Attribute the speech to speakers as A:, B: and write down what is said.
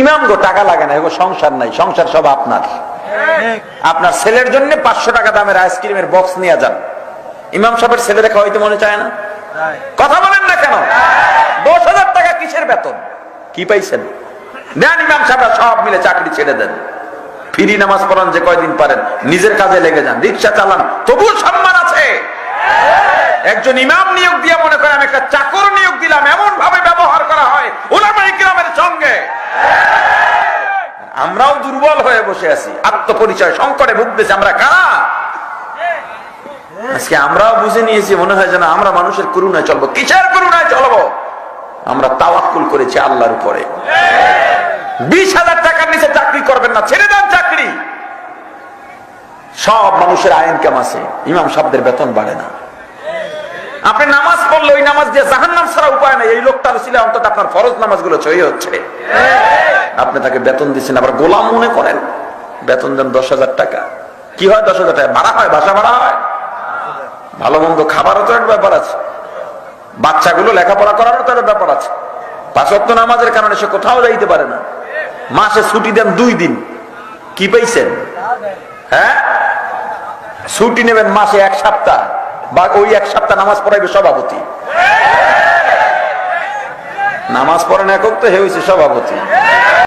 A: ইমাম গো টাকা লাগে না, এগো সংসার নাই, সংসার সব আপনার। আপনার ছেলের জন্য 500 টাকা দামের আইসক্রিমের বক্স নিয়ে যান, ইমাম সাহেবের ছেলেরা খাওয়াইতে মনে চায় না? কথা বলেন না কেন? 10,000 টাকা কিসের বেতন? কি পাইছেন? দেন ইমাম সাহেবরা সব মিলে চাকরি ছেড়ে দেন, ফ্রি নামাজ পড়ান যে কয়দিন পারেন, নিজের কাজে লেগে যান, রিক্সা চালান, তবুও সম্মান আছে। একজন ইমাম নিয়োগ দিয়ে মনে করেন আমি একটা চাকর নিয়োগ দিলাম, এমন ভাবে ব্যবহার করা হয় উলামায়ে কিরামের সঙ্গে। আমরাও দুর্বল হয়ে বসে আছি, আত্মপরিচয় সংকটে ভুগতেছি। আমরা কারা? আজকে আমরাও বুঝে নিয়েছি, মনে হয় যেন আমরা মানুষের করুণায় চলবো। কিসের করুণায় চলবো? আমরা তাওয়াক্কুল করেছি আল্লাহর উপরে। 20,000 টাকার নিচে চাকরি করবেন না, ছেড়ে দেন চাকরি। সব মানুষের আইন কাম আছে, ইমাম সাহেবদের বেতন বাড়ে না। আপনি নামাজ পড়লে ওই নামাজ দিয়ে জাহান্নাম ছাড়া উপায় নেই। এই লোকটার ছিল অন্তত আপনার ফরজ নামাজগুলো সহি হচ্ছে, আপনি তাকে বেতন দিচ্ছেন, আবার গোলাম মনে করেন। বেতন দেন 10,000 টাকা। কি হয় 10,000 টাকা? ভাড়া হয়, বাসা ভাড়া হয়, ভালো মন্দ খাবারও তো একটা ব্যাপার আছে, বাচ্চাগুলো লেখাপড়া করারও তো একটা ব্যাপার আছে। 5 ওয়াক্ত নামাজের কারণে সে কোথাও যাইতে পারে না। মাসে ছুটি দেন 2 দিন, কি পাইছেন? হ্যাঁ, ছুটি নেবেন মাসে 1 সপ্তাহ, বা ওই 1 সপ্তাহ নামাজ পড়াইবে সভাপতি। নামাজ পড়েন একক তো হে হয়েছে সভাপতি।